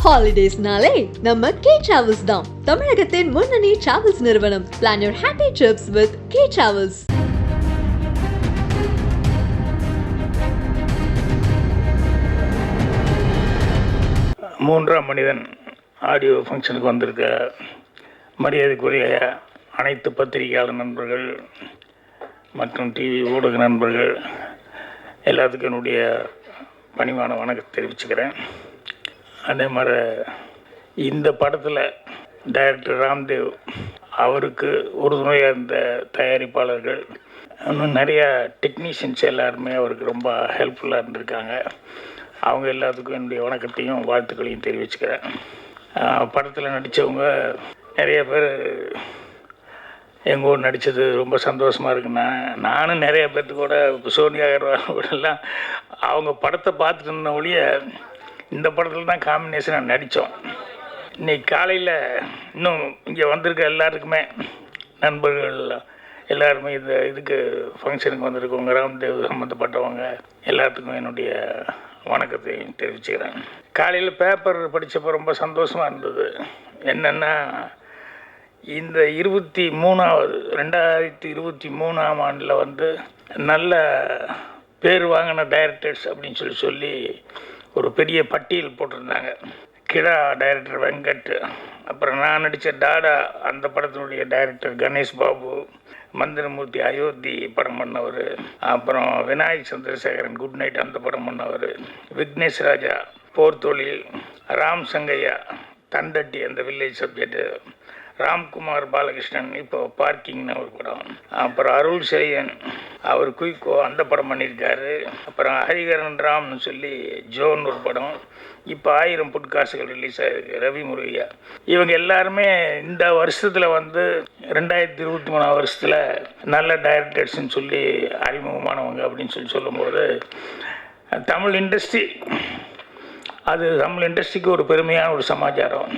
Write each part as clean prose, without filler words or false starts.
ஹாலிடேஸ்னாலே நம்ம K travels தான். தமிழகத்தின் முன்னணி டிராவல்ஸ் நிறுவனம். Plan your happy drips with K travels. மூன்றாம் மனிதன் ஆடியோ ஃபங்க்ஷனுக்கு வந்திருக்க மரியாதைக்குரிய அனைத்து பத்திரிகையாளர் நண்பர்கள் மற்றும் டிவி ஊடக நண்பர்கள் எல்லாத்துக்கும் என்னுடைய பணிவான வணக்கத்தை தெரிவிச்சுக்கிறேன். அதே மாதிரி இந்த படத்தில் டைரக்டர் ராம்தேவ் அவருக்கு உறுதுணையாக இருந்த தயாரிப்பாளர்கள் இன்னும் நிறையா டெக்னீஷியன்ஸ் எல்லாருமே அவருக்கு ரொம்ப ஹெல்ப்ஃபுல்லாக இருந்திருக்காங்க. அவங்க எல்லாத்துக்கும் என்னுடைய வணக்கத்தையும் வாழ்த்துக்களையும் தெரிவிச்சுக்கிறேன். படத்தில் நடித்தவங்க நிறைய பேர் எங்கள் ஊர் நடித்தது ரொம்ப சந்தோஷமாக இருக்குண்ணா. நானும் நிறைய பேர்த்து கூட சோனியா அகர்வாலெல்லாம் அவங்க படத்தை பார்த்துட்டு இருந்த ஒழிய இந்த படத்தில் தான் காம்பினேஷனாக நடித்தோம். இன்றைக்கி காலையில் இன்னும் இங்கே வந்திருக்க எல்லாருக்குமே நண்பர்கள் எல்லாருமே இதுக்கு ஃபங்க்ஷனுக்கு வந்திருக்கவங்க ராம்தேவ் சம்மந்தப்பட்டவங்க எல்லாத்துக்கும் என்னுடைய வணக்கத்தை தெரிவிச்சுக்கிறேன். காலையில் பேப்பர் படித்தப்போ ரொம்ப சந்தோஷமாக இருந்தது. என்னென்னா இந்த 2023 ஆண்டில் நல்ல பேர் வாங்கின டைரக்டர்ஸ் அப்படின்னு சொல்லி ஒரு பெரிய பட்டியல் போட்டிருந்தாங்க. கிடா டைரக்டர் வெங்கட், அப்புறம் நான் நடித்த டாடா அந்த படத்தினுடைய டைரக்டர் கணேஷ் பாபு, மந்திரமூர்த்தி அயோத்தி படம் பண்ணவர், அப்புறம் விநாயக் சந்திரசேகரன் குட் நைட் அந்த படம் பண்ணவர், விக்னேஷ் ராஜா போர் தொழில், ராம் சங்கையா தண்டட்டி அந்த வில்லேஜ் சப்ஜெக்டு, ராம்குமார் பாலகிருஷ்ணன் இப்போ பார்க்கிங்னு ஒரு படம், அப்புறம் அருள் செழியன் அவர் குயிக்கோ அந்த படம் பண்ணியிருக்காரு, அப்புறம் ஹரிகரன் ராம்னு சொல்லி ஜோன் ஒரு படம், இப்போ 1000 புட்காசுகள் ரிலீஸ் ஆகிருக்கு ரவி முருகையா. இவங்க எல்லாருமே இந்த வருஷத்தில் 2023 வருஷத்தில் நல்ல டைரக்டர்ஸ்ன்னு சொல்லி அறிமுகமானவங்க அப்படின்னு சொல்லும்போது தமிழ் இண்டஸ்ட்ரிக்கு ஒரு பெருமையான ஒரு சமாச்சாரம்.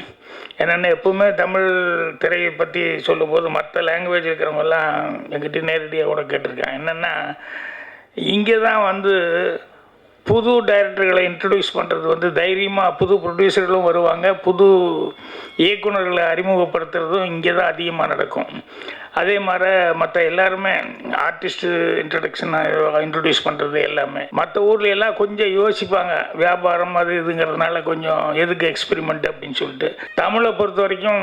என்னென்ன எப்பவுமே தமிழ் திரையை பற்றி சொல்லும்போது மற்ற லாங்குவேஜ் இருக்கிறவங்கெல்லாம் என்கிட்ட நேரடியாக கூட கேட்டிருக்காங்க. என்னென்னா இங்கே தான் புது டைரக்டர்களை இன்ட்ரடியூஸ் பண்ணுறது தைரியமாக புது ப்ரொடியூசர்களும் வருவாங்க, புது இயக்குநர்களை அறிமுகப்படுத்துறதும் இங்கே தான் அதிகமாக நடக்கும். அதே மாதிரி மற்ற எல்லாருமே ஆர்டிஸ்ட்டு இன்ட்ரடியூஸ் பண்ணுறது எல்லாமே மற்ற ஊரில் எல்லாம் கொஞ்சம் யோசிப்பாங்க, வியாபாரம் அது இதுங்கிறதுனால கொஞ்சம் எதுக்கு எக்ஸ்பெரிமெண்ட் அப்படின்னு சொல்லிட்டு. தமிழை பொறுத்த வரைக்கும்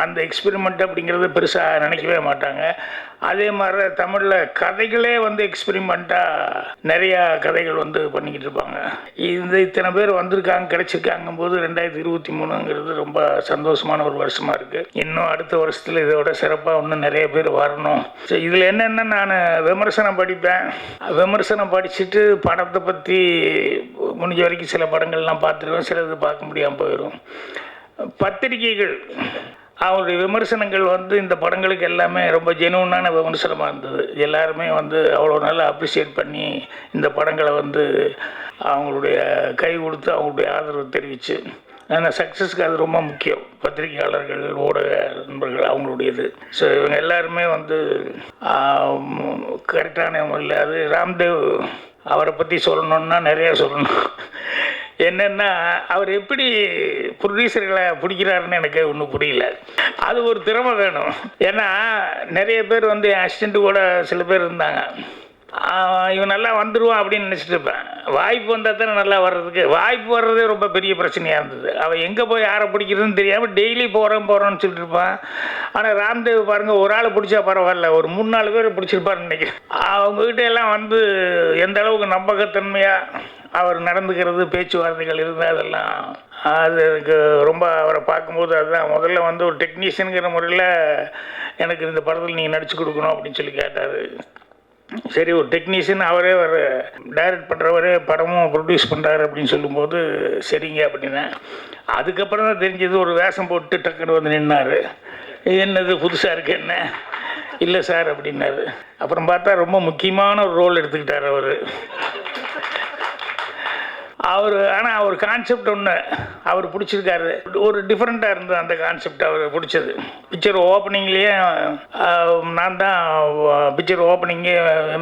அந்த எக்ஸ்பெரிமெண்ட் அப்படிங்கிறது பெருசாக நினைக்கவே மாட்டாங்க. அதே மாதிரி தமிழில் கதைகளே எக்ஸ்பெரிமெண்ட்டாக நிறையா கதைகள் பண்ணிக்கிட்டு இருப்பாங்க. இத்தனை பேர் கிடைச்சிருக்காங்கும் போது 2023ங்கிறது ரொம்ப சந்தோஷமான ஒரு வருஷமாக இருக்குது. இன்னும் அடுத்த வருஷத்தில் இதோட சிறப்பாக இன்னும் நிறைய பேர் வரணும். ஸோ இதில் என்னென்னா நான் விமர்சனம் படிப்பேன். விமர்சனம் படிச்சுட்டு படத்தை பற்றி முடிஞ்ச வரைக்கும் சில படங்கள்லாம் பார்த்துருவேன், சிலது பார்க்க முடியாமல் போயிடும். பத்திரிகைகள் அவருடைய விமர்சனங்கள் இந்த படங்களுக்கு எல்லாமே ரொம்ப ஜெனுவனான விமர்சனமாக இருந்தது. எல்லாருமே அவ்வளோ நல்லா அப்ரிஷியேட் பண்ணி இந்த படங்களை அவங்களுடைய கை கொடுத்து அவங்களுடைய ஆதரவு தெரிவித்து ஆனால் சக்ஸஸ்க்கு அது ரொம்ப முக்கியம். பத்திரிகையாளர்கள் ஊடக நண்பர்கள் அவங்களுடையது. ஸோ இவங்க எல்லாருமே கரெக்டான முறையில் அது ராம்தேவ் அவரை பற்றி சொல்லணுன்னா நிறையா சொல்லணும். என்னென்னா அவர் எப்படி ப்ரொடியூசர்களை பிடிக்கிறாருன்னு எனக்கு ஒன்றும் புரியல. அது ஒரு திறமை வேணும். ஏன்னா நிறைய பேர் அசிஸ்டண்ட்டு கூட சில பேர் இருந்தாங்க. இவன் நல்லா வந்துடுவான் அப்படின்னு நினச்சிட்டு இருப்பேன். வாய்ப்பு வந்தால் தானே நல்லா வர்றதுக்கு. வாய்ப்பு வர்றதே ரொம்ப பெரிய பிரச்சனையாக இருந்தது. அவன் எங்கே போய் யாரை பிடிக்கிறதுன்னு தெரியாமல் டெய்லி போகிறோன்னு சொல்லிட்டு இருப்பான். ஆனால் ராம்தேவ் பாருங்கள், ஒரு ஆள் பிடிச்சா பரவாயில்ல, ஒரு 3-4 பேர் பிடிச்சிருப்பாருன்னு நினைக்கிறேன். அவங்ககிட்ட எல்லாம் எந்த அளவுக்கு நம்பகத்தன்மையாக அவர் நடந்துக்கிறது, பேச்சுவார்த்தைகள் இருந்தால் அதெல்லாம் அதுக்கு ரொம்ப அவரை பார்க்கும்போது அதுதான் முதல்ல ஒரு டெக்னீஷியனுங்கிற முறையில் எனக்கு இந்த படத்தில் நீங்கள் நடிச்சு கொடுக்கணும் அப்படின்னு சொல்லி கேட்டார். சரி, ஒரு டெக்னீஷியன் அவரே டைரக்ட் பண்ணுறவரே படமும் ப்ரொடியூஸ் பண்ணுறாரு அப்படின்னு சொல்லும்போது சரிங்க அப்படின்னா. அதுக்கப்புறம் தான் தெரிஞ்சது ஒரு வேஷம் போட்டு டக்குன்னு நின்னார். என்னது புதுசாக இருக்கு என்ன? இல்லை சார் அப்படின்னாரு. அப்புறம் பார்த்தா ரொம்ப முக்கியமான ஒரு ரோல் எடுத்துக்கிட்டார் ஆனால் அவர் கான்செப்ட் ஒன்று அவர் பிடிச்சிருக்காரு. ஒரு டிஃப்ரெண்ட்டாக இருந்தது அந்த கான்செப்ட் அவர் பிடிச்சது. பிக்சர் ஓப்பனிங்லேயே நான் தான் பிக்சர் ஓப்பனிங்கே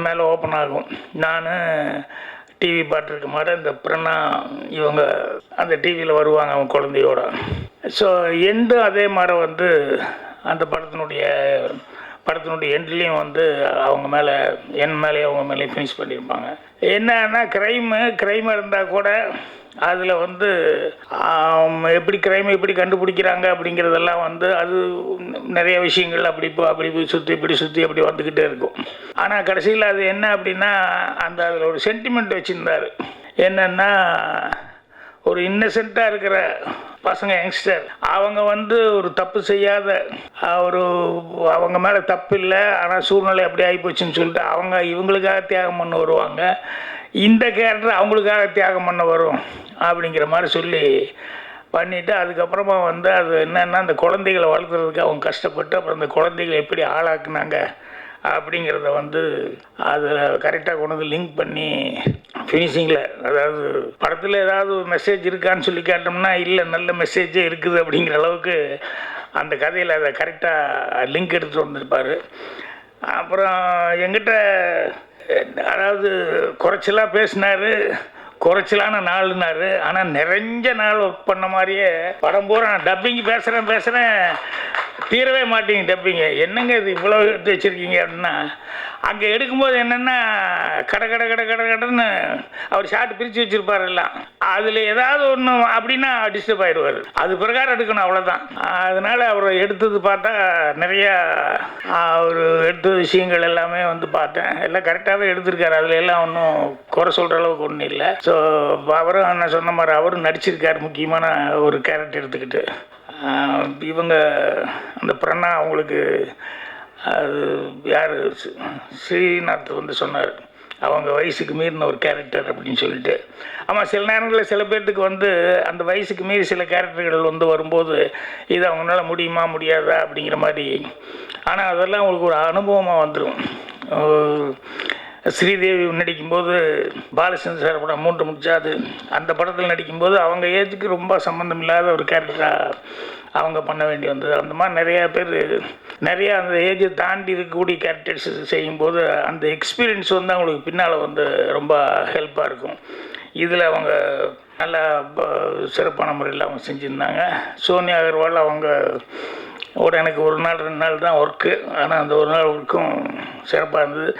மேலே ஓப்பன் ஆகும். நான் டிவி பார்த்துருக்க மாதிரி அந்த பிரணா இவங்க அந்த டிவியில் வருவாங்க அவங்க குழந்தையோட. ஸோ எண்டும் அதே மாதிரி வந்து அந்த படத்தினுடைய எண்ட்லேயும் வந்து அவங்க மேலே என் மேலேயே அவங்க மேலேயும் ஃபினிஷ் பண்ணியிருப்பாங்க. என்னன்னா க்ரைம் இருந்தால் கூட அதில் வந்து எப்படி க்ரைமை எப்படி கண்டுபிடிக்கிறாங்க அப்படிங்கிறதெல்லாம் வந்து அது நிறைய விஷயங்கள் அப்படி சுற்றி அப்படி வந்துக்கிட்டே இருக்கும். ஆனால் கடைசியில் அது என்ன அப்படின்னா அந்த அதில் ஒரு சென்டிமெண்ட் வச்சுருந்தார். என்னென்னா ஒரு இன்னசென்ட்டாக இருக்கிற பசங்க யங்ஸ்டர் அவங்க வந்து ஒரு தப்பு செய்யாத அவங்க மேலே தப்பு இல்லை, ஆனால் சூழ்நிலை அப்படி ஆகிப்போச்சுன்னு சொல்லிட்டு அவங்க இவங்களுக்காக தியாகம் பண்ண வருவாங்க. இந்த கேரக்டர் அவங்களுக்காக தியாகம் பண்ண வரும் அப்படிங்கிற மாதிரி சொல்லி பண்ணிவிட்டு அதுக்கப்புறமா வந்து அது என்னென்னா அந்த குழந்தைகளை வளர்த்துறதுக்கு அவங்க கஷ்டப்பட்டு அப்புறம் அந்த குழந்தைகளை எப்படி ஆளாக்குனாங்க அப்படிங்கிறத வந்து அதில் கரெக்டாக கொண்டு வந்து லிங்க் பண்ணி ஃபினிஷிங்கில், அதாவது படத்தில் ஏதாவது ஒரு மெசேஜ் இருக்கான்னு சொல்லி கேட்டோம்னா இல்லை நல்ல மெசேஜே இருக்குது அப்படிங்கிற அளவுக்கு அந்த கதையில் அதை கரெக்டாக லிங்க் எடுத்துகிட்டு வந்திருப்பார். அப்புறம் எங்கிட்ட அதாவது குறைச்சலாக பேசினார், குறைச்சலான நாள்னாரு. ஆனால் நிறைஞ்ச நாள் ஒர்க் பண்ண மாதிரியே படம் பூரா நான் டப்பிங் பேசுகிறேன் தீரவே மாட்டேங்க டப்பிங்க. என்னங்க இது இவ்வளோ எடுத்து வச்சுருக்கீங்க அப்படின்னா அங்கே எடுக்கும்போது என்னென்னா கடன்னு அவர் ஷார்ட் பிரித்து வச்சுருப்பார் எல்லாம். அதில் ஏதாவது ஒன்று அப்படின்னா டிஸ்டர்ப் ஆகிடுவார். அது பிரகாரம் எடுக்கணும், அவ்வளோதான். அதனால் அவர் எடுத்தது பார்த்தா நிறையா அவர் எடுத்த விஷயங்கள் எல்லாமே வந்து பார்த்தேன், எல்லாம் கரெக்டாகவே எடுத்திருக்காரு. அதில் எல்லாம் ஒன்றும் குறை சொல்கிற அளவுக்கு ஒன்றும் இல்லை. ஸோ அவரும் என்ன சொன்ன மாதிரி அவரும் நடிச்சிருக்கார் முக்கியமான ஒரு கேரக்டர் எடுத்துக்கிட்டு. இவங்க அந்த பிரணா அவங்களுக்கு அது யார் ஸ்ரீநாத் வந்து சொன்னார் அவங்க வயசுக்கு மீறின ஒரு கேரக்டர் அப்படின்னு சொல்லிட்டு. ஆமாம், சில நேரங்களில் சில பேர்த்துக்கு வந்து அந்த வயசுக்கு மீறி சில கேரக்டர்கள் வந்து வரும்போது இது அவங்களால முடியுமா முடியாதா அப்படிங்கிற மாதிரி. ஆனால் அதெல்லாம் அவங்களுக்கு ஒரு அனுபவமாக வந்துடும். ஸ்ரீதேவி நடிக்கும்போது பாலச்சந்திர சார் படம் 3 முடிச்சாது அந்த படத்தில் நடிக்கும்போது அவங்க ஏஜுக்கு ரொம்ப சம்மந்தம் இல்லாத ஒரு கேரக்டராக அவங்க பண்ண வேண்டி வந்தது. அந்த மாதிரி நிறையா அந்த ஏஜை தாண்டி இருக்கக்கூடிய கேரக்டர்ஸ் செய்யும்போது அந்த எக்ஸ்பீரியன்ஸ் வந்து அவங்களுக்கு பின்னால் வந்து ரொம்ப ஹெல்ப்பாக இருக்கும். இதில் அவங்க நல்லா சிறப்பான முறையில் அவங்க செஞ்சுருந்தாங்க. சோனியா அகர்வால் அவங்க எனக்கு 1 நாள் 2 நாள் தான் ஒர்க்கு, ஆனால் அந்த 1 நாள் ஒர்க்கும் சிறப்பாக இருந்தது.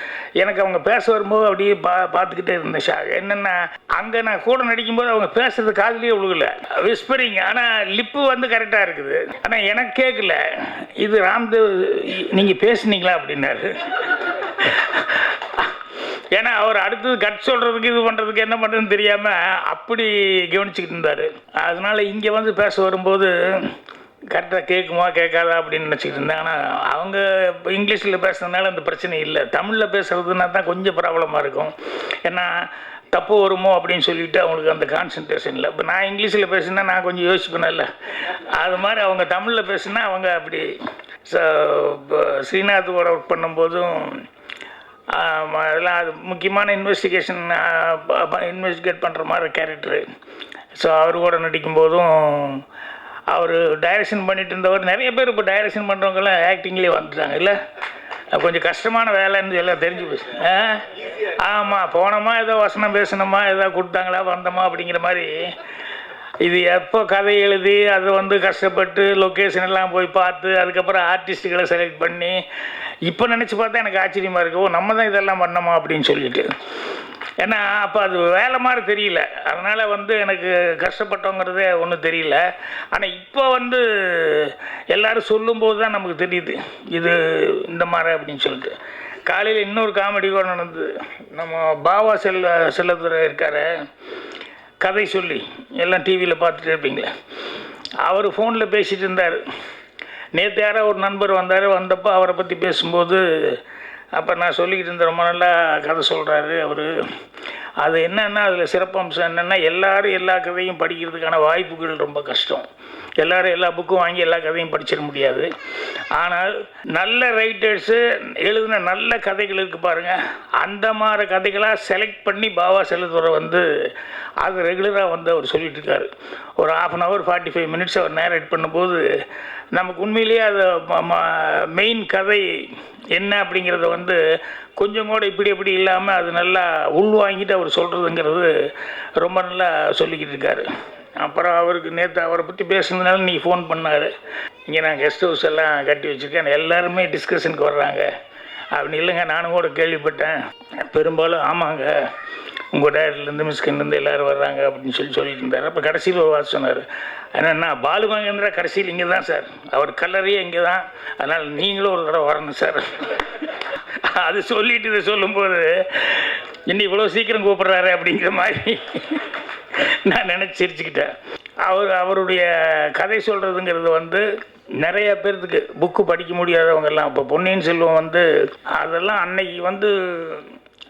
எனக்கு அவங்க பேச வரும்போது அப்படியே பார்த்துக்கிட்டே இருந்தேன். என்னென்னா அங்கே நான் கூட நடிக்கும்போது அவங்க பேசுறது காதுலேயே விழுகல, விஸ்பரிங். ஆனால் லிப்பு வந்து கரெக்டாக இருக்குது, ஆனால் எனக்கு கேட்கல. இது ராம்தேவ் நீங்கள் பேசுனீங்களா அப்படின்னாரு. ஏன்னா அவர் அடுத்தது கட் சொல்கிறதுக்கு இது பண்ணுறதுக்கு என்ன பண்ணுறதுன்னு தெரியாமல் அப்படி கவனிச்சுக்கிட்டு இருந்தார். அதனால் இங்கே வந்து பேச வரும்போது கரெக்டாக கேட்குமா கேட்காதா அப்படின்னு நினச்சிக்கிட்டு இருந்தேன். ஆனால் அவங்க இப்போ இங்கிலீஷில் பேசுறதுனால அந்த பிரச்சனை இல்லை. தமிழில் பேசுகிறதுனா தான் கொஞ்சம் ப்ராப்ளமாக இருக்கும். ஏன்னா தப்பு வருமோ அப்படின்னு சொல்லிவிட்டு அவங்களுக்கு அந்த கான்சன்ட்ரேஷன் இல்லை. இப்போ நான் இங்கிலீஷில் பேசுனா நான் கொஞ்சம் யோசிப்பேன்ல, அது மாதிரி அவங்க தமிழில் பேசுனா அவங்க அப்படி. ஸோ ஸ்ரீநாத்தோட ஒர்க் பண்ணும்போதும் அதெல்லாம் அது முக்கியமான இன்வெஸ்டிகேட் பண்ணுற மாதிரி கேரக்டரு. ஸோ அவர் கூட நடிக்கும்போதும் அவர் டைரக்ஷன் பண்ணிட்டு இருந்தவர். நிறைய பேர் இப்போ டைரக்ஷன் பண்ணுறவங்கெல்லாம் ஆக்டிங்லேயே வந்துட்டாங்க இல்லை, கொஞ்சம் கஷ்டமான வேலைன்னு எல்லாம் தெரிஞ்சு போச்சு. ஆமாம், போனோமா ஏதோ வசனம் பேசணுமா ஏதோ கொடுத்தாங்களா வந்தோமா அப்படிங்கிற மாதிரி. இது எப்போ கதை எழுதி அது வந்து கஷ்டப்பட்டு லொக்கேஷன் எல்லாம் போய் பார்த்து அதுக்கப்புறம் ஆர்டிஸ்ட்டுகளை செலக்ட் பண்ணி இப்போ நினச்சி பார்த்தா எனக்கு ஆச்சரியமாக இருக்குது, ஓ நம்ம தான் இதெல்லாம் பண்ணோமா அப்படின்னு சொல்லிட்டு. ஏன்னா அப்போ அது வேலை மாதிரி தெரியல, அதனால் வந்து எனக்கு கஷ்டப்பட்டோங்கிறதே ஒன்றும் தெரியல. ஆனால் இப்போ வந்து எல்லோரும் சொல்லும்போது தான் நமக்கு தெரியுது இது இந்த மாதிரி அப்படின்னு சொல்லிட்டு. காலையில் இன்னொரு காமெடி கூட நடந்தது. நம்ம பாவா செல்லதுரை இருக்கார், கதை சொல்லி எல்லாம் டிவியில் பார்த்துட்டு இருப்பீங்களே, அவர் ஃபோனில் பேசிகிட்டு இருந்தார். நேற்று யாரோ ஒரு நண்பர் வந்தப்போ அவரை பற்றி பேசும்போது அப்போ நான் சொல்லிக்கிட்டு இருந்தேன், ரொம்ப நல்லா கதை சொல்கிறாரு அவர். அது என்னென்னா அதில் சிறப்பம்சம் என்னென்னா எல்லோரும் எல்லா கதையும் படிக்கிறதுக்கான வாய்ப்புகள் ரொம்ப கஷ்டம். எல்லோரும் எல்லா புக்கும் வாங்கி எல்லா கதையும் படிச்சிட முடியாது. ஆனால் நல்ல ரைட்டர்ஸு எழுதின நல்ல கதைகள் இருக்குது பாருங்கள், அந்த மாதிரி கதைகளாக செலக்ட் பண்ணி பாவா செல்லதுரை வந்து அது ரெகுலராக வந்து அவர் சொல்லிட்டு இருக்காரு. ஒரு 1/2 hour 45 minutes அவர் நேரேட் பண்ணும்போது நமக்கு உண்மையிலேயே அது மெயின் கதை என்ன அப்படிங்கிறத வந்து கொஞ்சம் கூட இப்படி எப்படி இல்லாமல் அது நல்லா உள்வாங்கிட்டு அவர் சொல்கிறதுங்கிறது ரொம்ப நல்லா சொல்லிக்கிட்டு இருக்காரு. அப்புறம் அவருக்கு நேற்று அவரை பற்றி பேசுனதுனால நீங்கள் ஃபோன் பண்ணார். இங்கே நான் கெஸ்ட் ஹவுஸ் எல்லாம் கட்டி வச்சுருக்கேன், எல்லாருமே டிஸ்கஷனுக்கு வர்றாங்க அப்படின்னு. இல்லைங்க, நானும் கூட கேள்விப்பட்டேன், பெரும்பாலும் ஆமாங்க உங்கள் டேரக்டர்லேருந்து மிஸ்கின்லேருந்து எல்லோரும் வர்றாங்க அப்படின்னு சொல்லிட்டு இருந்தார். அப்போ கடைசியில் ஒரு வார்த்தை சொன்னார், என்னென்னா பாலு மகேந்திரா கடைசியில் இங்கே தான் சார், அவர் கல்லறையே இங்கே தான், அதனால் நீங்களும் ஒரு தடவை வரணும் சார். அது சொல்லிட்டு இதை சொல்லும்போது இன்னும் இவ்வளோ சீக்கிரம் கூப்பிட்றாரு அப்படிங்கிற மாதிரி நான் நினச்சிருச்சுக்கிட்டேன். அவருடைய கதை சொல்கிறதுங்கிறது வந்து நிறைய பேர்த்துக்கு புக்கு படிக்க முடியாதவங்கெல்லாம், இப்போ பொன்னியின் செல்வம் வந்து அதெல்லாம் அன்னைக்கு வந்து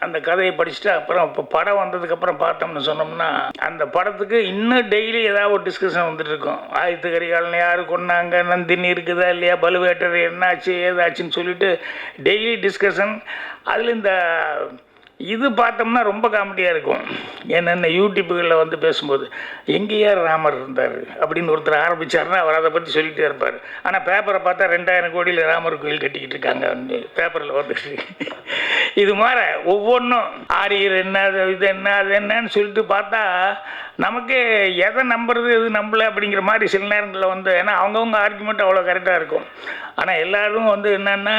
அந்த கதையை படிச்சுட்டு அப்புறம் இப்போ படம் வந்ததுக்கப்புறம் பார்த்தோம்னு சொன்னோம்னா அந்த படத்துக்கு இன்னும் டெய்லி ஏதாவது ஒரு டிஸ்கஷன் வந்துட்டு இருக்கும். ஆயத்து கரிகாலனை யார் கொண்டாங்க, நந்தினி இருக்குதா இல்லையா, பலுவேட்டர் என்னாச்சு ஏதாச்சுன்னு சொல்லிட்டு டெய்லி டிஸ்கஷன். அதில் இந்த இது பார்த்தோம்னா ரொம்ப காமெடியாக இருக்கும். என்னென்ன யூடியூப்புகளில் வந்து பேசும்போது எங்கேயா ராமர் இருந்தார் அப்படின்னு ஒருத்தர் ஆரம்பித்தார்னா அவர் அதை பற்றி சொல்லிகிட்டே இருப்பார். ஆனால் பேப்பரை பார்த்தா 2000 கோடியில் ராமர் கோயில் கட்டிக்கிட்டு இருக்காங்க பேப்பரில் வந்துட்டு. இது மாதிரி ஒவ்வொன்றும் ஆரியர் என்ன இது என்ன அது என்னன்னு சொல்லிட்டு பார்த்தா நமக்கு எதை நம்புறது எது நம்பலை அப்படிங்கிற மாதிரி சில நேரங்களில் வந்து, ஏன்னா அவங்கவுங்க ஆர்குமெண்ட் அவ்வளோ கரெக்டாக இருக்கும். ஆனால் எல்லோரும் வந்து என்னென்னா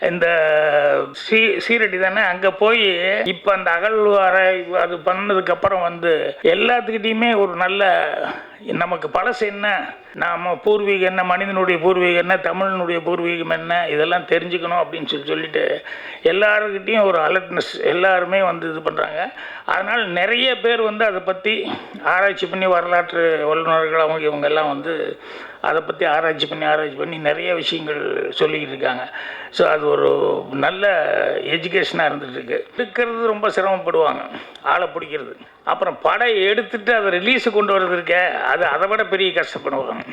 இந்த சீரடி தானே அங்கே போய் இப்போ அந்த அகழ்வாரை அது பண்ணதுக்கப்புறம் வந்து எல்லாத்துக்கிட்டையுமே ஒரு நல்ல நமக்கு பழசு என்ன, நாம் பூர்வீகம் என்ன, மனிதனுடைய பூர்வீகம் என்ன, தமிழனுடைய பூர்வீகம் என்ன, இதெல்லாம் தெரிஞ்சுக்கணும் அப்படின்னு சொல்லிட்டு எல்லாருக்கிட்டையும் ஒரு அலர்ட்னஸ் எல்லாருமே வந்து இது பண்ணுறாங்க. அதனால் நிறைய பேர் வந்து அதை பற்றி ஆராய்ச்சி பண்ணி வரலாற்று வல்லுநர்கள் அவங்க இவங்கெல்லாம் வந்து அதை பற்றி ஆராய்ச்சி பண்ணி நிறைய விஷயங்கள் சொல்லிக்கிட்டு இருக்காங்க. ஸோ அது ஒரு நல்ல எஜுகேஷனாக இருந்துகிட்ருக்கு. இருக்கிறது ரொம்ப சிரமப்படுவாங்க ஆளை பிடிக்கிறது. அப்புறம் படம் எடுத்துகிட்டு அதை ரிலீஸு கொண்டு வர்றது இருக்க அது அதை விட பெரிய கஷ்டப்படுவாங்க.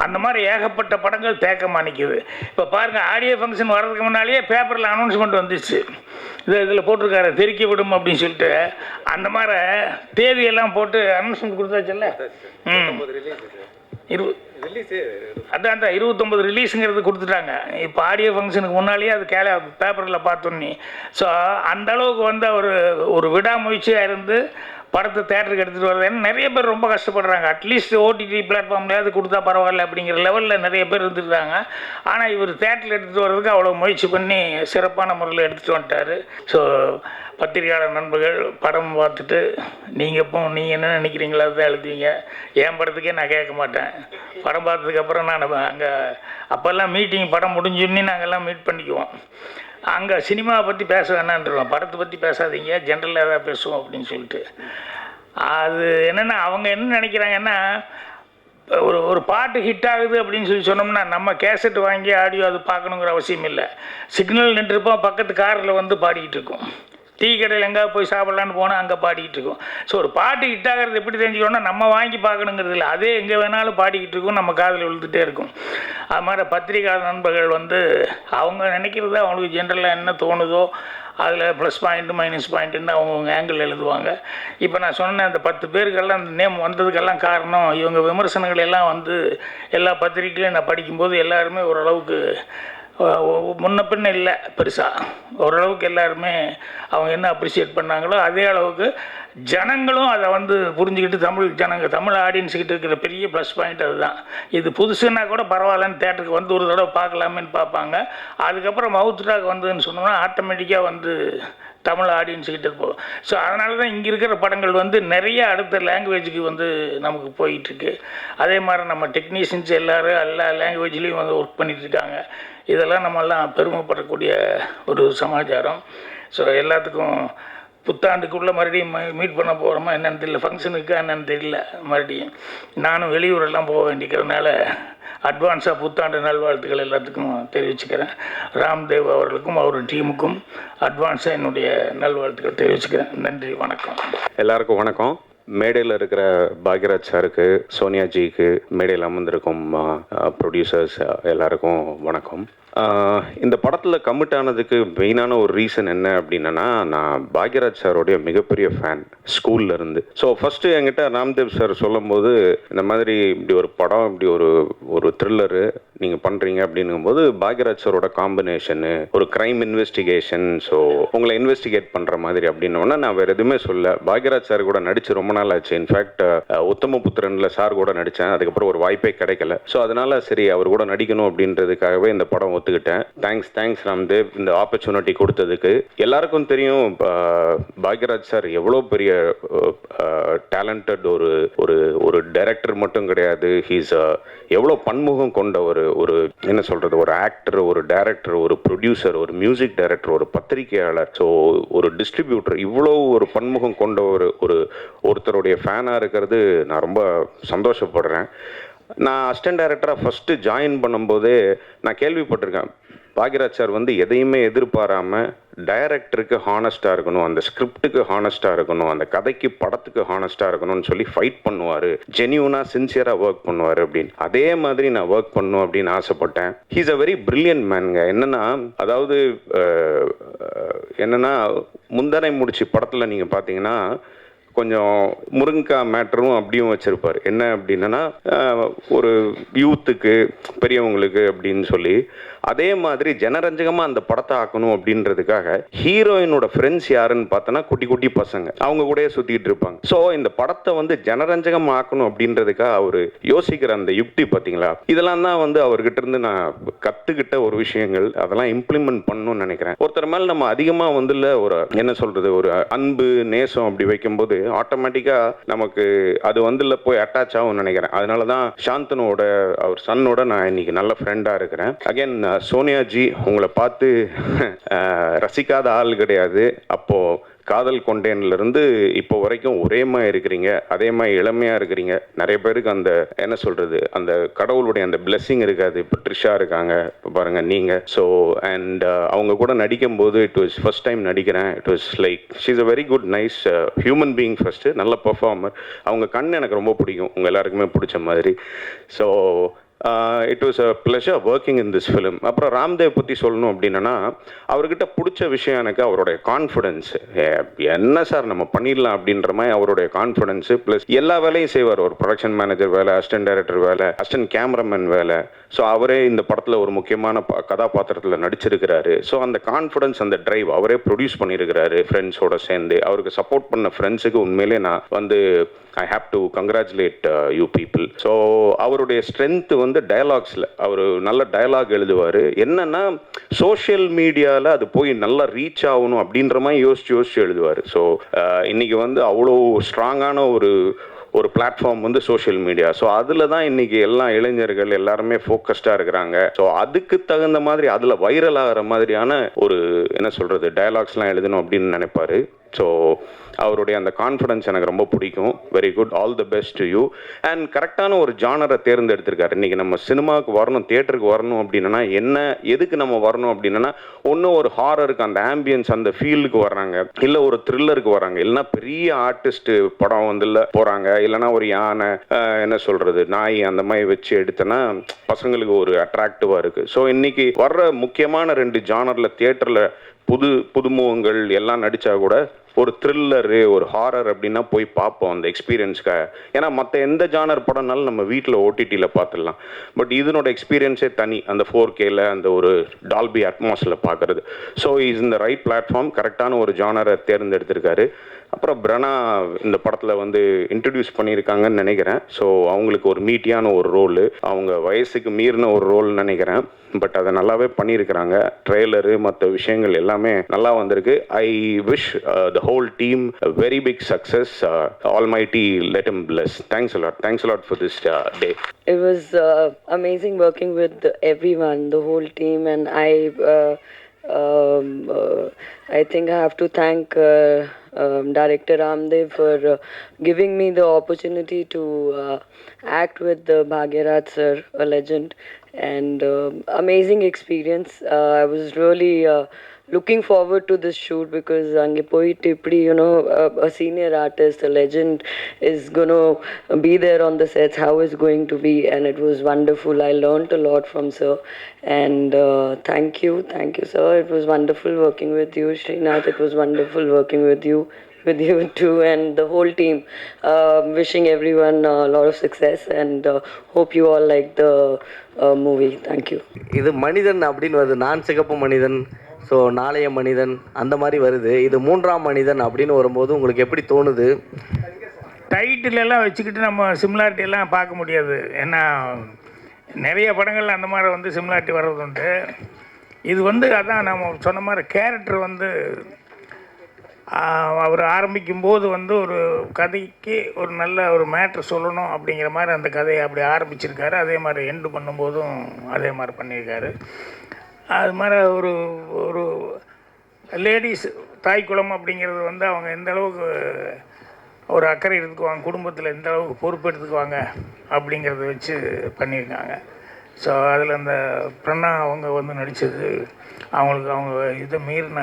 அந்த மாதிரி ஏகப்பட்ட படங்கள் தேக்கமாக நிற்கிது. இப்போ பாருங்கள், ஆடியோ ஃபங்க்ஷன் வர்றதுக்கு முன்னாலேயே பேப்பரில் அனௌன்ஸ்மெண்ட் வந்துச்சு, இதில் போட்டிருக்காரு தெரிக்க விடும் அப்படின்னு சொல்லிட்டு. அந்த மாதிரி தேதியெல்லாம் போட்டு அனௌன்ஸ்மெண்ட் கொடுத்தாச்சுல்ல. அதான் 29 ரிலீஸுங்கிறது கொடுத்துட்டாங்க. இப்போ ஆடியோ ஃபங்க்ஷனுக்கு முன்னாலேயே அது பேப்பரில் பார்த்தோன்னே. ஸோ அந்த அளவுக்கு வந்து ஒரு விடாமுயற்சியாக இருந்து படத்தை தேட்டருக்கு எடுத்துகிட்டு வர்றது. ஏன்னா நிறைய பேர் ரொம்ப கஷ்டப்படுறாங்க. அட்லீஸ்ட் ஓடிடி பிளாட்ஃபார்ம்லையாவது கொடுத்தா பரவாயில்ல அப்படிங்கிற லெவலில் நிறைய பேர் இருந்துருக்காங்க. ஆனால் இவர் தேட்டரில் எடுத்துகிட்டு வர்றதுக்கு அவ்வளோ முயற்சி பண்ணி சிறப்பான முறையில் எடுத்துகிட்டு வந்துட்டார். ஸோ பத்திரிகையாளர் நண்பர்கள் படம் பார்த்துட்டு நீங்கள் என்ன நினைக்கிறீங்களோ அதுதான் எழுதுவீங்க. என் படத்துக்கே நான் கேட்க மாட்டேன். படம் பார்த்ததுக்கப்புறம் நான் அங்கே அப்போல்லாம் மீட்டிங் படம் முடிஞ்சுன்னு நாங்கள்லாம் மீட் பண்ணிக்குவோம். அங்கே சினிமாவை பற்றி பேச வேணான்றோம், படத்தை பற்றி பேசாதீங்க, ஜென்ரலாக ஏதாவது பேசுவோம் அப்படின்னு சொல்லிட்டு. அது என்னென்னா அவங்க என்ன நினைக்கிறாங்கன்னா, ஒரு பாட்டு ஹிட் ஆகுது அப்படின்னு சொன்னோம்னா நம்ம கேசட் வாங்கி ஆடியோ அது பார்க்கணுங்கிற அவசியம் இல்லை. சிக்னல் நின்றுருப்போம், பக்கத்து காரில் வந்து பாடிக்கிட்டு இருக்கோம். டீ கடையில் எங்கே போய் சாப்பிட்லான்னு போனால் அங்கே பாடிக்கிட்டு இருக்கோம். ஸோ ஒரு பாட்டு ஹிட் ஆகிறது எப்படி தெரிஞ்சுக்கணும்னா நம்ம வாங்கி பார்க்கணுங்கிறது இல்லை, அதே எங்கே வேணாலும் பாடிக்கிட்டு இருக்கும், நம்ம காதில் விழுந்துகிட்டே இருக்கும். அது மாதிரி பத்திரிகையாளர் நண்பர்கள் வந்து அவங்க நினைக்கிறது அவங்களுக்கு ஜென்ரலாக என்ன தோணுதோ அதில் ப்ளஸ் பாயிண்ட்டு மைனஸ் பாயிண்ட்டுன்னு அவங்கவுங்க ஆங்கிள் எழுதுவாங்க. இப்போ நான் சொன்னேன் அந்த 10 பேருக்கெல்லாம் அந்த நேம் வந்ததுக்கெல்லாம் காரணம் இவங்க விமர்சனங்கள் எல்லாம் வந்து எல்லா பத்திரிகைகளையும் நான் படிக்கும்போது எல்லாருமே ஓரளவுக்கு முன்ன பின்ன இல்லை, பெருசாக ஓரளவுக்கு எல்லாருமே அவங்க என்ன அப்ரிஷியேட் பண்ணாங்களோ அதே அளவுக்கு ஜனங்களும் அதை வந்து புரிஞ்சுக்கிட்டு தமிழ் ஆடியன்ஸுக்கிட்ட இருக்கிற பெரிய ப்ளஸ் பாயிண்ட் அதுதான். இது புதுசுன்னா கூட பரவாயில்லன்னு தேட்டருக்கு வந்து ஒரு தடவை பார்க்கலாமேன்னு பார்ப்பாங்க. அதுக்கப்புறம் மவுத் டாக் வந்ததுன்னு சொன்னோம்னா ஆட்டோமேட்டிக்காக வந்து தமிழ் ஆடியன்ஸுக்கிட்ட இருப்போம். ஸோ அதனால தான் இங்கே இருக்கிற படங்கள் வந்து நிறைய அடுத்த லாங்குவேஜுக்கு வந்து நமக்கு போயிட்டுருக்கு. அதே மாதிரி நம்ம டெக்னீஷியன்ஸ் எல்லோரும் எல்லா லாங்குவேஜ்லேயும் வந்து ஒர்க் பண்ணிகிட்ருக்காங்க. இதெல்லாம் நம்மெல்லாம் பெருமைப்படக்கூடிய ஒரு சமாச்சாரம். ஸோ எல்லாத்துக்கும் புத்தாண்டுக்குள்ளே மறுபடியும் மீட் பண்ண போகிறோமா என்னென்னு தெரியல, ஃபங்க்ஷனுக்கு என்னென்னு தெரியல. மறுபடியும் நானும் வெளியூரெல்லாம் போக வேண்டிக்கிறதுனால அட்வான்ஸாக புத்தாண்டு நல்வாழ்த்துக்கள் எல்லாத்துக்கும் தெரிவிச்சுக்கிறேன். ராம்தேவ் அவர்களுக்கும் அவர் டீமுக்கும் அட்வான்ஸாக என்னுடைய நல்வாழ்த்துக்கள் தெரிவிச்சுக்கிறேன். நன்றி, வணக்கம். எல்லாருக்கும் வணக்கம். மேடையில் இருக்கிற பாக்யராஜ் சாருக்கு, சோனியாஜிக்கு, மேடையில் அமர்ந்திருக்கும் ப்ரொடியூசர்ஸ் எல்லாருக்கும் வணக்கம். இந்த படத்தில் கமிட் ஆனதுக்கு மெயினான ஒரு ரீசன் என்ன அப்படின்னா, நான் பாக்யராஜ் சாரோடைய மிகப்பெரிய ஃபேன் ஸ்கூல்ல இருந்து. ஸோ ஃபஸ்ட்டு என்கிட்ட ராம்தேவ் சார் சொல்லும்போது, இந்த மாதிரி இப்படி ஒரு படம், இப்படி ஒரு த்ரில்லரு நீங்கள் பண்ணுறீங்க அப்படிங்கும்போது, பாக்யராஜ் சாரோட காம்பினேஷனு, ஒரு க்ரைம் இன்வெஸ்டிகேஷன், ஸோ உங்களை இன்வெஸ்டிகேட் பண்ணுற மாதிரி அப்படின்னோடனே நான் வேறு எதுவுமே சொல்ல. பாக்யராஜ் சார் கூட நடித்து ரொம்ப நாள் ஆச்சு. இன்ஃபேக்ட் உத்தமபுத்திரனில் சார் கூட நடித்தேன். அதுக்கப்புறம் ஒரு வாய்ப்பே கிடைக்கல. ஸோ அதனால் சரி அவர் கூட நடிக்கணும் அப்படின்றதுக்காகவே இந்த படம் ஒத்துக்கிட்டேன். தேங்க்ஸ் ராம்தேவ் இந்த ஆப்பர்ச்சுனிட்டி கொடுத்ததுக்கு. எல்லாருக்கும் தெரியும் பாக்யராஜ் சார் எவ்வளோ பெரிய டேலண்டட் ஒரு டைரக்டர் மட்டும் கிடையாது. ஹீஸ் எவ்வளோ பன்முகம் கொண்ட ஒரு என்ன சொல்கிறது, ஒரு ஆக்டர், ஒரு டைரக்டர், ஒரு ப்ரொடியூசர், ஒரு மியூசிக் டைரக்டர், ஒரு பத்திரிகையாளர், ஸோ ஒரு டிஸ்ட்ரிபியூட்டர், இவ்வளோ ஒரு பன்முகம் கொண்ட ஒருத்தருடைய ஃபேனாக இருக்கிறது நான் ரொம்ப சந்தோஷப்படுறேன். நான் அசிஸ்டன்ட் டைரக்டராக ஃபஸ்ட்டு ஜாயின் பண்ணும்போதே நான் கேள்விப்பட்டிருக்கேன், பாக்யராஜ் சார் எதையுமே எதிர்பாராமல் டைரக்டருக்கு ஹானஸ்ட்டாக இருக்கணும், அந்த ஸ்கிரிப்டுக்கு ஹானஸ்ட்டாக இருக்கணும், அந்த கதைக்கு படத்துக்கு ஹானஸ்ட்டாக இருக்கணும்னு சொல்லி ஃபைட் பண்ணுவார். ஜென்யூனாக சின்சியராக ஒர்க் பண்ணுவார் அப்படின்னு. அதே மாதிரி நான் ஒர்க் பண்ணணும் அப்படின்னு ஆசைப்பட்டேன். ஹீஸ் அ வெரி பிரில்லியன்ட் மேனுங்க. என்னன்னா முந்தனை முடிச்சு படத்தில் நீங்கள் பார்த்தீங்கன்னா கொஞ்சம் முருங்கக்காய் மேட்டரும் அப்படியும் வச்சுருப்பார். என்ன அப்படின்னா ஒரு யூத்துக்கு, பெரியவங்களுக்கு அப்படின்னு சொல்லி, அதே மாதிரி ஜனரஞ்சகமாக அந்த படத்தை ஆக்கணும் அப்படின்றதுக்காக ஹீரோயினோட ஃப்ரெண்ட்ஸ் யாருன்னு பார்த்தோன்னா குட்டி குட்டி பசங்க, அவங்க கூடயே சுற்றிட்டு இருப்பாங்க. ஸோ இந்த படத்தை ஜனரஞ்சகம் ஆக்கணும் அப்படின்றதுக்காக அவர் யோசிக்கிற அந்த யுக்தி பார்த்தீங்களா, இதெல்லாம் தான் அவர்கிட்ட இருந்து நான் கற்றுக்கிட்ட ஒரு விஷயங்கள். அதெல்லாம் இம்ப்ளிமெண்ட் பண்ணணும்னு நினைக்கிறேன். ஒருத்தர் மேலே நம்ம அதிகமாக ஒரு என்ன சொல்கிறது, ஒரு அன்பு நேசம் அப்படி வைக்கும்போது ஆட்டோமேட்டிக்காக நமக்கு அது போய் அட்டாச் ஆகும்னு நினைக்கிறேன். அதனால தான் சாந்தனோட அவர் சன்னோட நான் இன்னைக்கு நல்ல ஃப்ரெண்டாக இருக்கிறேன். அகேன் சோனியாஜி, உங்களை பார்த்து ரசிக்காத ஆள் கிடையாது. அப்போது காதல் கொண்டேன்லேருந்து இப்போ வரைக்கும் ஒரே மாதிரி இருக்கிறீங்க, அதே மாதிரி இளமையாக இருக்கிறீங்க. நிறைய பேருக்கு அந்த என்ன சொல்கிறது, அந்த கடவுளுடைய அந்த பிளெஸ்ஸிங் இருக்காது. இப்போ ட்ரிஷா இருக்காங்க, இப்போ பாருங்கள் நீங்கள். ஸோ அண்ட் அவங்க கூட நடிக்கும்போது இட் வாஸ் ஃபர்ஸ்ட் டைம் நடிக்கிறேன். It was like she is a very good nice human being. First நல்ல பர்ஃபார்மர். அவங்க கண் எனக்கு ரொம்ப பிடிக்கும், உங்கள் எல்லாருக்குமே பிடிச்ச மாதிரி. So it was a pleasure working in this film. அப்புறம் ராம்தேவ் பற்றி சொல்லணும் அப்படின்னா, அவர்கிட்ட பிடிச்ச விஷயம் எனக்கு அவருடைய கான்ஃபிடென்ஸ். என்ன சார் நம்ம பண்ணிடலாம் அப்படின்ற மாதிரி அவருடைய கான்ஃபிடென்ஸு, ப்ளஸ் எல்லா வேலையும் செய்வார். ஒரு ப்ரொடக்ஷன் மேனேஜர் வேலை, அசிஸ்டன்ட் டைரக்டர் வேலை, அசிஸ்டன்ட் கேமராமேன் வேலை. ஸோ அவரே இந்த படத்தில் ஒரு முக்கியமான கதாபாத்திரத்தில் நடிச்சிருக்கிறாரு. ஸோ அந்த கான்ஃபிடென்ஸ், அந்த ட்ரைவ் அவரே ப்ரொடியூஸ் பண்ணியிருக்கிறாரு ஃப்ரெண்ட்ஸோட சேர்ந்து. அவருக்கு சப்போர்ட் பண்ண ஃப்ரெண்ட்ஸுக்கு உண்மையிலே நான் I have to congratulate you people. So அவருடைய ஸ்ட்ரென்த்து டயலாக்ஸில் அவர் நல்ல டயலாக் எழுதுவார். என்னென்னா சோஷியல் மீடியாவில் அது போய் நல்லா ரீச் ஆகணும் அப்படின்ற மாதிரி யோசிச்சு எழுதுவார். ஸோ இன்றைக்கி அவ்வளோ ஸ்ட்ராங்கான ஒரு பிளாட்ஃபார்ம் சோஷியல் மீடியா. ஸோ அதில் தான் இன்றைக்கி எல்லா இளைஞர்கள் எல்லாருமே ஃபோக்கஸ்டாக இருக்கிறாங்க. ஸோ அதுக்கு தகுந்த மாதிரி அதில் வைரல் ஆகிற மாதிரியான ஒரு என்ன சொல்கிறது டயலாக்ஸ்லாம் எழுதணும் அப்படின்னு நினைப்பார். ஸோ அவருடைய அந்த கான்ஃபிடன்ஸ் எனக்கு ரொம்ப பிடிக்கும். Very good, all the best to you. And கரெக்டான ஒரு ஜானரை தேர்ந்தெடுத்திருக்காரு. இன்றைக்கி நம்ம சினிமாவுக்கு வரணும், தியேட்டருக்கு வரணும் அப்படின்னா எதுக்கு நம்ம வரணும் அப்படின்னா, ஒன்றும் ஒரு ஹாரருக்கு அந்த ஆம்பியன்ஸ் அந்த ஃபீல்டுக்கு வர்றாங்க, இல்லை ஒரு த்ரில்லருக்கு வராங்க, இல்லைனா பெரிய ஆர்டிஸ்ட்டு படம் போகிறாங்க, இல்லைனா ஒரு யானை என்ன சொல்கிறது நாய் அந்த மாதிரி வச்சு எடுத்தோன்னா பசங்களுக்கு ஒரு அட்ராக்டிவாக இருக்குது. ஸோ இன்றைக்கி வர்ற முக்கியமான 2 ஜானரில் தியேட்டரில் புதுமுகங்கள் எல்லாம் நடித்தா கூட ஒரு த்ரில்லரு, ஒரு ஹாரர் அப்படின்னா போய் பார்ப்போம் அந்த எக்ஸ்பீரியன்ஸ்க்காக. ஏன்னா மற்ற எந்த ஜானர் படம்னாலும் நம்ம வீட்டில் ஓடிடியில் பார்த்துடலாம். பட் இதனோட எக்ஸ்பீரியன்ஸே தனி, அந்த 4Kல அந்த ஒரு டால்பி அட்மாஸில் பார்க்குறது. ஸோ இஸ் இந்த ரைட் பிளாட்ஃபார்ம். கரெக்டான ஒரு ஜானரை தேர்ந்தெடுத்திருக்காரு. அப்புறம் பிரனா இந்த படத்தில் இன்ட்ரடியூஸ் பண்ணியிருக்காங்கன்னு நினைக்கிறேன். ஸோ அவங்களுக்கு ஒரு மீட்டியான ஒரு ரோலு, அவங்க வயசுக்கு மீறின ஒரு ரோல்னு நினைக்கிறேன். பட் அதை நல்லாவே பண்ணியிருக்கிறாங்க. ட்ரெய்லரு மற்ற விஷயங்கள் எல்லாமே நல்லா வந்திருக்கு. I wish the whole team a very big success. Almighty let him bless. Thanks a lot for this day. It was amazing working with everyone, the whole team, and I think I have to thank Director Ramdev for giving me the opportunity to act with Bhagyaraj sir, a legend, and amazing experience. I was really looking forward to this shoot because ange poitte ipdi, you know, a senior artist, a legend is going to be there on the sets, how it's going to be, and it was wonderful. I learned a lot from sir, and thank you sir. It was wonderful working with you, Srinath. It was wonderful working with you too, and the whole team. Wishing everyone a lot of success, and hope you all like the movie. Thank you. இது மனிதன் அப்படின்னு வருது, நான் சிகப்பு மனிதன், so நாளைய மனிதன் அந்த மாதிரி வருது. இது மூன்றாம் மனிதன் அப்படின்னு வரும்போது உங்களுக்கு எப்படி தோணுது? டைட்டிலெல்லாம் வச்சுக்கிட்டு நம்ம சிமிலாரிட்டி எல்லாம் பார்க்க முடியாது. ஏன்னா நிறைய படங்கள் அந்த மாதிரி வந்து சிமிலாரிட்டி வர்றது உண்டு. இது வந்து அதான் நம்ம சொன்ன மாதிரி கேரக்டர் வந்து அவர் ஆரம்பிக்கும்போது வந்து ஒரு கதைக்கு ஒரு நல்ல ஒரு மேட்ரு சொல்லணும் அப்படிங்கிற மாதிரி அந்த கதையை அப்படி ஆரம்பிச்சிருக்காரு. அதே மாதிரி எண்டு பண்ணும்போதும் அதே மாதிரி பண்ணியிருக்காரு. அது மாதிரி ஒரு ஒரு லேடிஸ் தாய்க்குளம் அப்படிங்கிறது வந்து அவங்க எந்த அளவுக்கு ஒரு அக்கறை எடுத்துக்குவாங்க, குடும்பத்தில் எந்த அளவுக்கு பொறுப்பு எடுத்துக்குவாங்க அப்படிங்கிறத வச்சு பண்ணியிருக்காங்க. ஸோ அதில் அந்த பிரண்ணா அவங்க வந்து நடித்தது அவங்களுக்கு அவங்க இதை மீறின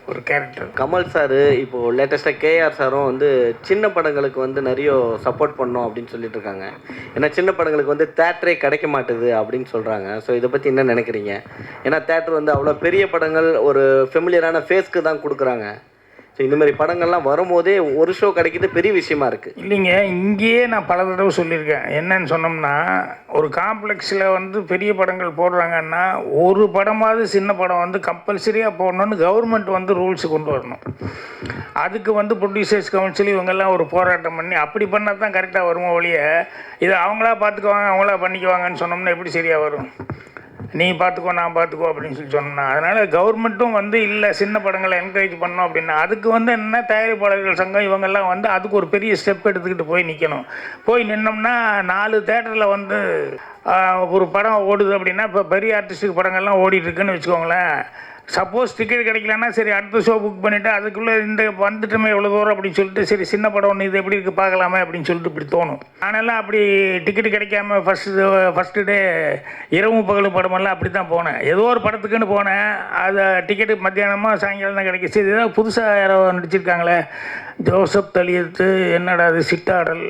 ஒரு கேரக்டர். கமல் சார் இப்போது லேட்டஸ்ட்டாக கேஆர் சாரும் வந்து சின்ன படங்களுக்கு வந்து நிறைய சப்போர்ட் பண்ணோம் அப்படின்னு சொல்லிட்டு இருக்காங்க. ஏன்னா சின்ன படங்களுக்கு வந்து தேட்டரே கிடைக்க மாட்டுது அப்படின்னு சொல்கிறாங்க. ஸோ இதை பற்றி என்ன நினைக்கிறீங்க? ஏன்னா தேட்டர் வந்து அவ்வளோ பெரிய படங்கள் ஒரு ஃபெமிலியரான ஃபேஸ்க்கு தான் கொடுக்குறாங்க. ஸோ இந்த மாதிரி படங்கள்லாம் வரும்போதே ஒரு ஷோ கிடைக்கிது பெரிய விஷயமா இருக்குது. இல்லைங்க, இங்கேயே நான் பல தடவை சொல்லியிருக்கேன். என்னன்னு சொன்னோம்னா, ஒரு காம்ப்ளெக்ஸில் வந்து பெரிய படங்கள் போடுறாங்கன்னா ஒரு படமாவது சின்ன படம் வந்து கம்பல்சரியாக போடணுன்னு கவர்மெண்ட் வந்து ரூல்ஸ் கொண்டு வரணும். அதுக்கு வந்து ப்ரொடியூசர்ஸ் கவுன்சில் இவங்கெல்லாம் ஒரு போராட்டம் பண்ணி அப்படி பண்ணால் தான் கரெக்டாக வருமோ ஒழிய இதை அவங்களா பார்த்துக்குவாங்க அவங்களா பண்ணிக்குவாங்கன்னு சொன்னோம்னா எப்படி சரியாக வரும்? நீ பார்த்துக்கோ நான் பார்த்துக்கோ அப்படின்னு சொல்லி சொன்னா. அதனால் கவர்மெண்ட்டும் வந்து இல்லை சின்ன படங்களை என்கரேஜ் பண்ணோம் அப்படின்னா அதுக்கு வந்து என்ன தயாரிப்பாளர்கள் சங்கம் இவங்கெல்லாம் வந்து அதுக்கு ஒரு பெரிய ஸ்டெப் எடுத்துக்கிட்டு போய் நிற்கணும். போய் நின்னோம்னா 4 தேட்டரில் வந்து ஒரு படம் ஓடுது அப்படின்னா இப்போ பெரிய ஆர்டிஸ்ட்டுக்கு படங்கள்லாம் ஓடிட்டுருக்குன்னு வச்சுக்கோங்களேன். சப்போஸ் டிக்கெட் கிடைக்கலன்னா சரி அடுத்த ஷோ புக் பண்ணிவிட்டு அதுக்குள்ளே இந்த வந்துட்டோமே எவ்வளோ தூரம் அப்படின்னு சொல்லிட்டு சரி சின்ன படம் ஒன்று இது எப்படி இருக்குது பார்க்கலாமே அப்படின்னு சொல்லிட்டு இப்படி தோணும். ஆனாலும் அப்படி டிக்கெட்டு கிடைக்காம ஃபஸ்ட்டு டே இரவு பகல் படமெல்லாம் அப்படி தான் போனேன். ஏதோ ஒரு படத்துக்குன்னு போனேன். அதை டிக்கெட்டு மத்தியானமாக சாயங்காலம் தான் கிடைக்கிச்சு. இதுதான் புதுசாக யாரோ நடிச்சிருக்காங்களே ஜோசப் தலியத்து என்னடா அது சிட்டாடல்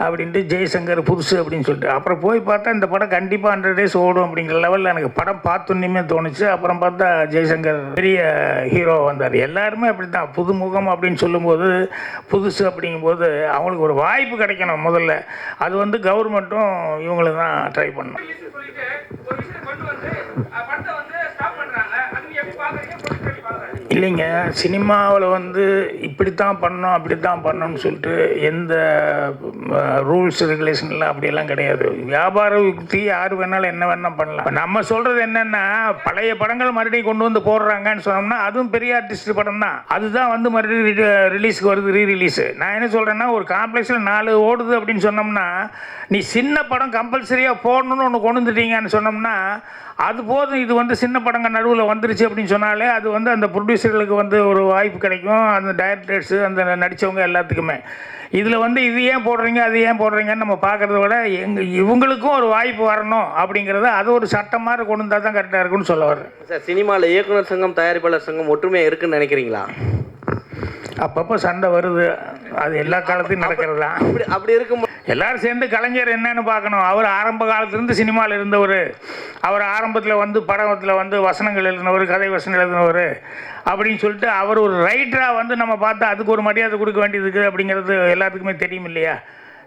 அப்படின்ட்டு ஜெய்சங்கர் புதுசு அப்படின்னு சொல்லிட்டு அப்புறம் போய் பார்த்தா இந்த படம் கண்டிப்பாக 100 days ஓடும் அப்படிங்கிற லெவலில் எனக்கு படம் பார்த்தோன்னே தோணுச்சு. அப்புறம் பார்த்தா ஜெய்சங்கர் பெரிய ஹீரோ வந்தார். எல்லாருமே அப்படி தான் புதுமுகம் அப்படின்னு சொல்லும்போது புதுசு அப்படிங்கும்போது அவங்களுக்கு ஒரு வாய்ப்பு கிடைக்கணும் முதல்ல. அது வந்து கவர்மெண்ட்டும் இவங்களுக்கு தான் ட்ரை பண்ணணும். இல்லைங்க, சினிமாவில் வந்து இப்படித்தான் பண்ணணும் அப்படித்தான் பண்ணணும்னு சொல்லிட்டு எந்த ரூல்ஸ் ரெகுலேஷன்லாம் அப்படியெல்லாம் கிடையாது. வியாபார யுக்தி யார் வேணாலும் என்ன வேணால் பண்ணலாம். நம்ம சொல்கிறது என்னென்னா பழைய படங்கள் மறுபடியும் கொண்டு வந்து போடுறாங்கன்னு சொன்னோம்னா அதுவும் பெரிய ஆர்டிஸ்ட் படம் தான். அதுதான் வந்து மறுபடியும் ரிலீஸுக்கு வருது, ரீரிலீஸு. நான் என்ன சொல்கிறேன்னா ஒரு காம்ப்ளெக்ஸில் 4 ஓடுது அப்படின்னு சொன்னோம்னா நீ சின்ன படம் கம்பல்சரியாக போடணுன்னு ஒன்று கொண்டு வந்துட்டீங்கன்னு சொன்னோம்னா அது போதும். இது வந்து சின்ன படங்கள் நடுவில் வந்துருச்சு அப்படின்னு சொன்னாலே அது வந்து அந்த ப்ரொடியூசர்களுக்கு வந்து ஒரு வாய்ப்பு கிடைக்கும். அந்த டைரக்டர்ஸு அந்த நடித்தவங்க எல்லாத்துக்குமே இதில் வந்து இது ஏன் போடுறீங்க அது ஏன் போடுறீங்கன்னு நம்ம பார்க்குறத விட இவங்களுக்கும் ஒரு வாய்ப்பு வரணும் அப்படிங்கிறத அது ஒரு சட்டம் மாதிரி கொண்டு வந்தால் தான் கரெக்டாக இருக்குன்னு சொல்ல வர்றேன். சார் சினிமாவில் இயக்குனர் சங்கம் தயாரிப்பாளர் சங்கம் ஒற்றுமையாக இருக்குன்னு நினைக்கிறீங்களா? அப்பப்போ சண்டை வருது, அது எல்லா காலத்தையும் நடக்கிறது தான். அப்படி இருக்கும் எல்லோரும் சேர்ந்து கலைஞர் என்னன்னு பார்க்கணும். அவர் ஆரம்ப காலத்துலேருந்து சினிமாவில் இருந்தவர். அவர் ஆரம்பத்தில் வந்து படத்தில் வந்து வசனங்கள் எழுதினவர், கதை வசனம் எழுதினவர் அப்படின்னு சொல்லிட்டு அவர் ஒரு ரைட்டராக வந்து நம்ம பார்த்தா அதுக்கு ஒரு மரியாதை கொடுக்க வேண்டியது இருக்குது அப்படிங்கிறது எல்லாத்துக்குமே தெரியும் இல்லையா?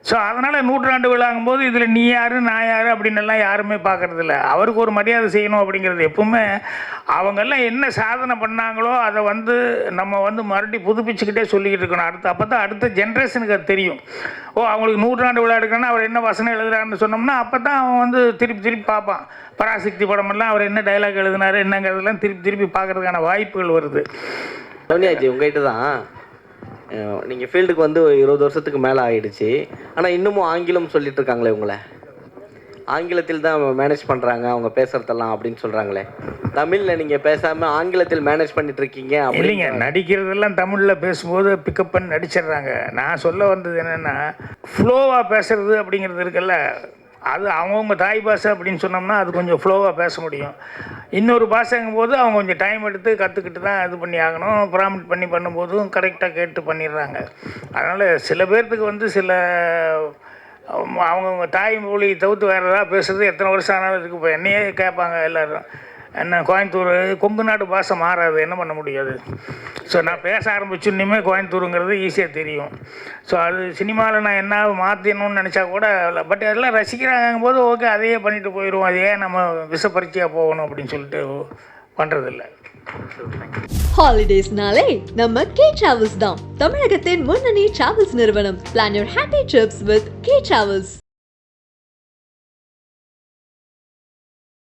ஸோ அதனால் 100ஆண்டு விழாங்கும்போது இதில் நீ யார் நான் யார் அப்படின்னெல்லாம் யாருமே பார்க்குறதில்ல. அவருக்கு ஒரு மரியாதை செய்யணும் அப்படிங்கிறது எப்பவுமே அவங்கெல்லாம் என்ன சாதனை பண்ணாங்களோ அதை வந்து நம்ம வந்து மறுபடியும் புதுப்பிச்சுக்கிட்டே சொல்லிக்கிட்டு இருக்கணும். அப்போ தான் அடுத்த ஜென்ரேஷனுக்கு அது தெரியும். அவங்களுக்கு 100ஆண்டு விழா எடுக்கணும்னா அவர் என்ன வசனம் எழுதுறாருன்னு சொன்னோம்னா அப்போ தான் அவன் வந்து திருப்பி பார்ப்பான். பராசக்தி படமெல்லாம் அவர் என்ன டைலாக் எழுதினார் என்னங்கிறதெல்லாம் திருப்பி பார்க்குறதுக்கான வாய்ப்புகள் வருது. சோனியாஜி உங்கள்கிட்ட தான் நீங்கள் ஃபீல்டுக்கு வந்து 20 வருஷத்துக்கு மேலே ஆகிடுச்சு. ஆனால் இன்னமும் ஆங்கிலம் சொல்லிட்டு இருக்காங்களே உங்களை, ஆங்கிலத்தில் தான் மேனேஜ் பண்ணுறாங்க அவங்க பேசுகிறதெல்லாம் அப்படின்னு சொல்கிறாங்களே. தமிழில் நீங்கள் பேசாமல் ஆங்கிலத்தில் மேனேஜ் பண்ணிட்டு இருக்கீங்க. இல்லைங்க, நடிக்கிறதெல்லாம் தமிழில் பேசும்போது பிக்கப் பண்ணி நடிச்சிடுறாங்க. நான் சொல்ல வந்தது என்னென்னா ஃப்ளோவாக பேசுகிறது அப்படிங்கிறது இருக்குல்ல. அது அவங்கவுங்க தாய் பாஷை அப்படின்னு சொன்னோம்னா அது கொஞ்சம் ஃப்ளோவாக பேச முடியும். இன்னொரு பாஷைங்கும் போது அவங்க கொஞ்சம் டைம் எடுத்து கற்றுக்கிட்டு தான் இது பண்ணி ஆகணும். ப்ராமிட் பண்ணி பண்ணும்போதும் கரெக்டாக கேட்டு பண்ணிடுறாங்க. அதனால் சில பேர்த்துக்கு வந்து சில அவங்கவுங்க தாய்மொழி தவிர்த்து வேறு ஏதாவது பேசுகிறது எத்தனை வருஷம் ஆனாலும் இருக்குது. இப்போ என்னையே கேட்பாங்க எல்லோரும், என்ன கோயம்புத்தூர் கொங்கு நாடு பாஷை மாறாது, என்ன பண்ண முடியாது. ஸோ நான் பேச ஆரம்பிச்சுன்னுமே கோயம்புத்தூருங்கிறது ஈஸியாக தெரியும். ஸோ அது சினிமாவில் நான் என்ன மாற்றணும்னு நினச்சா கூட பட் எல்லாம் ரசிக்கிறாங்கும் போது ஓகே அதையே பண்ணிட்டு போயிடுவோம். அதையே நம்ம விசப்பரிச்சியாக போகணும் அப்படின்னு சொல்லிட்டு பண்ணுறதில்ல. ஹாலிடேஸ்னாலே நம்ம கே டிராவல்ஸ் தான். தமிழகத்தின் முன்னணி டிராவல்ஸ் நிறுவனம். Plan your happy drips with K travels.